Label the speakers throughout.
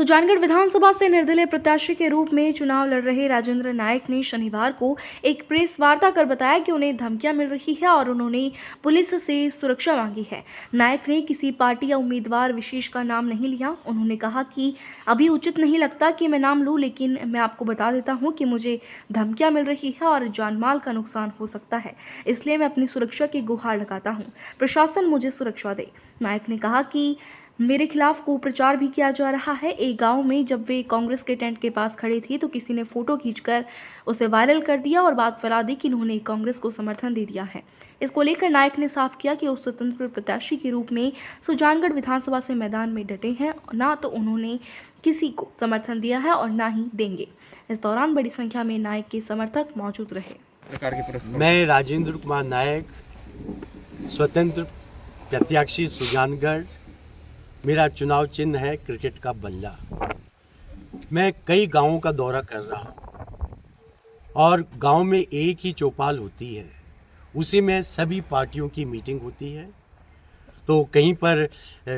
Speaker 1: सुजानगढ़ विधानसभा से निर्दलीय प्रत्याशी के रूप में चुनाव लड़ रहे राजेंद्र नायक ने शनिवार को एक प्रेस वार्ता कर बताया कि उन्हें धमकियां मिल रही है और उन्होंने पुलिस से सुरक्षा मांगी है। नायक ने किसी पार्टी या उम्मीदवार विशेष का नाम नहीं लिया। उन्होंने कहा कि अभी उचित नहीं लगता कि मैं नाम लूं, लेकिन मैं आपको बता देता हूं कि मुझे धमकियां मिल रही है और जानमाल का नुकसान हो सकता है, इसलिए मैं अपनी सुरक्षा की गुहार लगाता हूं। प्रशासन मुझे सुरक्षा दे। नायक ने कहा कि मेरे खिलाफ कुप्रचार भी किया जा रहा है। एक गांव में जब वे कांग्रेस के टेंट के पास खड़े थे तो किसी ने फोटो खींचकर उसे वायरल कर दिया और बात फैला दी कि उन्होंने कांग्रेस को समर्थन दे दिया है। इसको लेकर नायक ने साफ किया कि वो स्वतंत्र प्रत्याशी के रूप में सुजानगढ़ विधानसभा से मैदान में डटे हैं। ना तो उन्होंने किसी को समर्थन दिया है और ना ही देंगे। इस दौरान बड़ी संख्या में नायक के समर्थक मौजूद रहे।
Speaker 2: मैं राजेंद्र कुमार नायक, स्वतंत्र प्रत्याशी सुजानगढ़। मेरा चुनाव चिन्ह है क्रिकेट का बल्ला। मैं कई गांवों का दौरा कर रहा हूं और गांव में एक ही चौपाल होती है, उसी में सभी पार्टियों की मीटिंग होती है। तो कहीं पर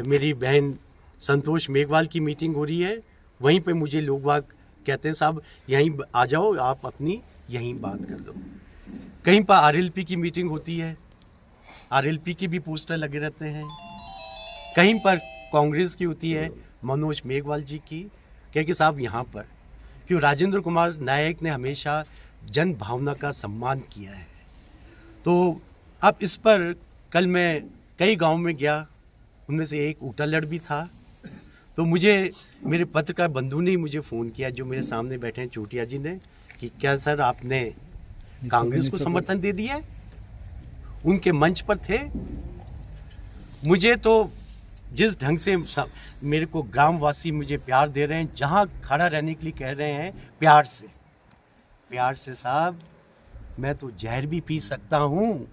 Speaker 2: मेरी बहन संतोष मेघवाल की मीटिंग हो रही है, वहीं पे मुझे लोग बाग कहते हैं साहब यहीं आ जाओ, आप अपनी यहीं बात कर लो। कहीं पर आरएलपी की मीटिंग होती है, आरएलपी के भी पोस्टर लगे रहते हैं। कहीं पर कांग्रेस की होती है, मनोज मेघवाल जी की, क्योंकि साहब यहाँ पर क्यों राजेंद्र कुमार नायक ने हमेशा जन भावना का सम्मान किया है। तो अब इस पर कल मैं कई गांव में गया, उनमें से एक ऊटालड़ भी था। तो मुझे मेरे पत्रकार बंधु ने मुझे फ़ोन किया, जो मेरे सामने बैठे हैं चोटिया जी ने, कि क्या सर आपने कांग्रेस को समर्थन दे दिया है? उनके मंच पर थे। मुझे तो जिस ढंग से मेरे को ग्रामवासी मुझे प्यार दे रहे हैं, जहाँ खड़ा रहने के लिए कह रहे हैं प्यार से साहब, मैं तो जहर भी पी सकता हूँ।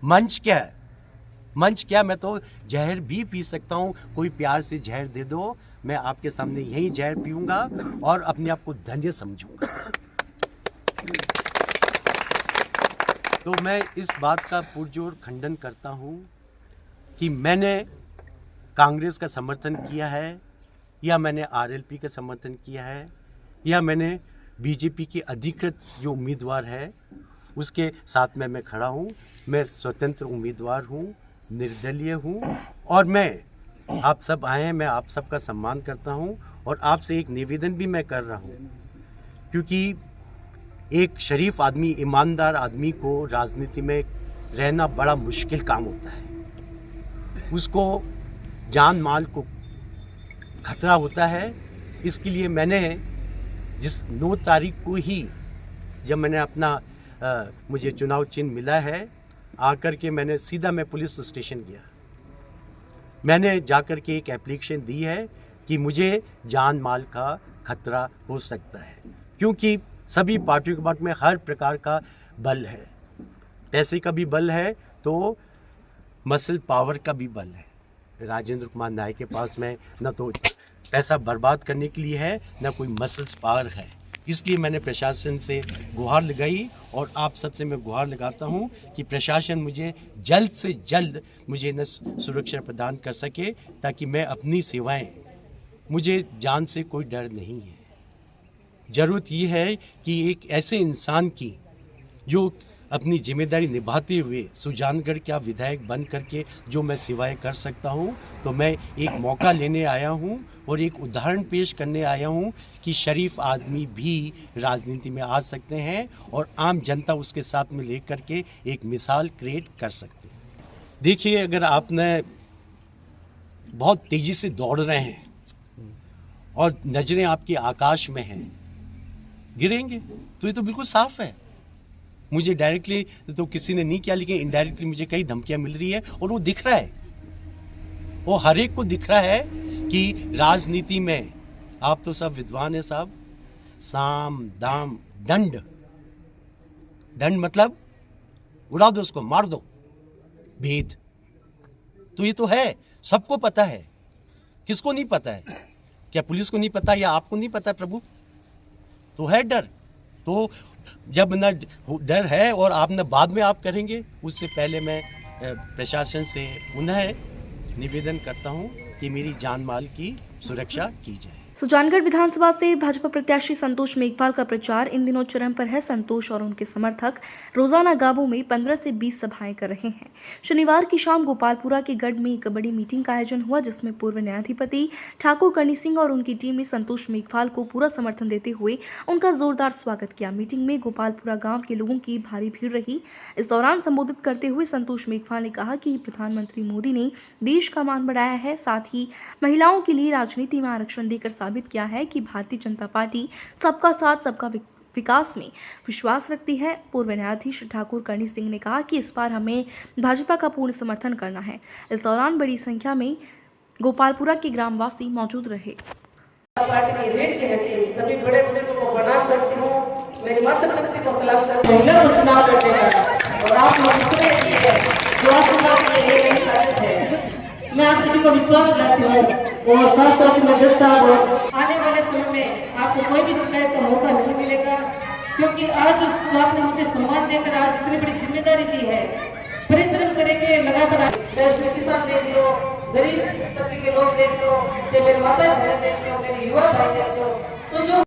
Speaker 2: मंच क्या, मैं तो जहर भी पी सकता हूँ। कोई प्यार से जहर दे दो, मैं आपके सामने यही जहर पीऊँगा और अपने आप को धन्य समझूंगा। तो मैं इस बात का पुरजोर खंडन करता हूँ कि मैंने कांग्रेस का समर्थन किया है या मैंने आरएलपी का समर्थन किया है या मैंने बीजेपी की अधिकृत जो उम्मीदवार है उसके साथ में मैं खड़ा हूँ। मैं स्वतंत्र उम्मीदवार हूँ, निर्दलीय हूँ और मैं आप सब आए हैं, मैं आप सब का सम्मान करता हूँ और आपसे एक निवेदन भी मैं कर रहा हूँ, क्योंकि एक शरीफ आदमी, ईमानदार आदमी को राजनीति में रहना बड़ा मुश्किल काम होता है। उसको जान माल को खतरा होता है। इसके लिए मैंने जिस 9 तारीख को ही जब मैंने अपना मुझे चुनाव चिन्ह मिला है, आकर के मैंने सीधा मैं पुलिस स्टेशन गया। मैंने जाकर के एक एप्लीकेशन दी है कि मुझे जान माल का खतरा हो सकता है, क्योंकि सभी पार्टियों के पास में हर प्रकार का बल है। पैसे का भी बल है तो मसल पावर का भी बल है। राजेंद्र कुमार नायक के पास में न तो पैसा बर्बाद करने के लिए है, न कोई मसल्स पावर है। इसलिए मैंने प्रशासन से गुहार लगाई और आप सबसे मैं गुहार लगाता हूं कि प्रशासन मुझे जल्द से जल्द मुझे न सुरक्षा प्रदान कर सके, ताकि मैं अपनी सेवाएं, मुझे जान से कोई डर नहीं है। ज़रूरत ये है कि एक ऐसे इंसान की जो अपनी जिम्मेदारी निभाते हुए सुजानगढ़ का विधायक बन करके जो मैं सेवाएं कर सकता हूं, तो मैं एक मौका लेने आया हूं और एक उदाहरण पेश करने आया हूं कि शरीफ आदमी भी राजनीति में आ सकते हैं और आम जनता उसके साथ में लेकर के एक मिसाल क्रिएट कर सकते हैं। देखिए, अगर आपने बहुत तेज़ी से दौड़ रहे हैं और नज़रें आपकी आकाश में हैं, गिरेंगे, तो ये तो बिल्कुल साफ है। मुझे डायरेक्टली तो किसी ने नहीं किया, लेकिन इनडायरेक्टली मुझे कई धमकियां मिल रही है और वो दिख रहा है, वो हर एक को दिख रहा है कि राजनीति में आप तो सब विद्वान हैं साहब, साम दाम दंड मतलब उड़ा दो उसको, मार दो, भेद। तो ये तो है, सबको पता है। किसको नहीं पता है? क्या पुलिस को नहीं पता या आपको नहीं पता? प्रभु, तो है डर। तो जब न डर है और आप न बाद में आप करेंगे, उससे पहले मैं प्रशासन से पुनः निवेदन करता हूं कि मेरी जान माल की सुरक्षा की जाए।
Speaker 1: सुजानगढ़ विधानसभा से भाजपा प्रत्याशी संतोष मेघवाल का प्रचार इन दिनों चरम पर है। संतोष और उनके समर्थक रोजाना गांवों में 15 से 20 सभाएं कर रहे हैं। शनिवार की शाम गोपालपुरा के गढ़ में एक बड़ी मीटिंग का आयोजन हुआ, जिसमें पूर्व न्यायाधिपति ठाकुर करणी सिंह और उनकी टीम ने संतोष मेघवाल को पूरा समर्थन देते हुए उनका जोरदार स्वागत किया। मीटिंग में गोपालपुरा गाँव के लोगों की भारी भीड़ रही। इस दौरान संबोधित करते हुए संतोष मेघवाल ने कहा कि प्रधानमंत्री मोदी ने देश का मान बढ़ाया है, साथ ही महिलाओं के लिए राजनीति में आरक्षण देकर साबित किया है कि भारतीय जनता पार्टी सबका साथ सबका विकास में विश्वास रखती है। पूर्व न्यायाधीश ठाकुर करणी सिंह ने कहा कि इस बार हमें भाजपा का पूर्ण समर्थन करना है। इस दौरान बड़ी संख्या में गोपालपुरा के ग्रामवासी मौजूद रहे।
Speaker 3: पार्टी की रीढ़ की हड्डी सभी बड़े बुजुर्गों को प्रणाम करती हूँ। मेरी मातृशक्ति को सलाम करती हूँ। महिला को चुनाव लड़ने का और आप लोग इसने की है जो आशीर्वाद की है, ये मेरी ताकत है। मैं आप सभी को विश्वास दिलाती हूँ और खासतौर से मैं जज साहब आने वाले समय में आपको कोई भी शिकायत का मौका नहीं मिलेगा, क्योंकि आज जो आपने मुझे सम्मान देकर आज इतनी बड़ी जिम्मेदारी दी है, परिश्रम करेंगे लगातार। चाहे उसमें किसान देख लो, गरीब तबके के लोग देख लो, चाहे मेरे माता बहनें देख लो, मेरे युवा भाई देख लो, तो जो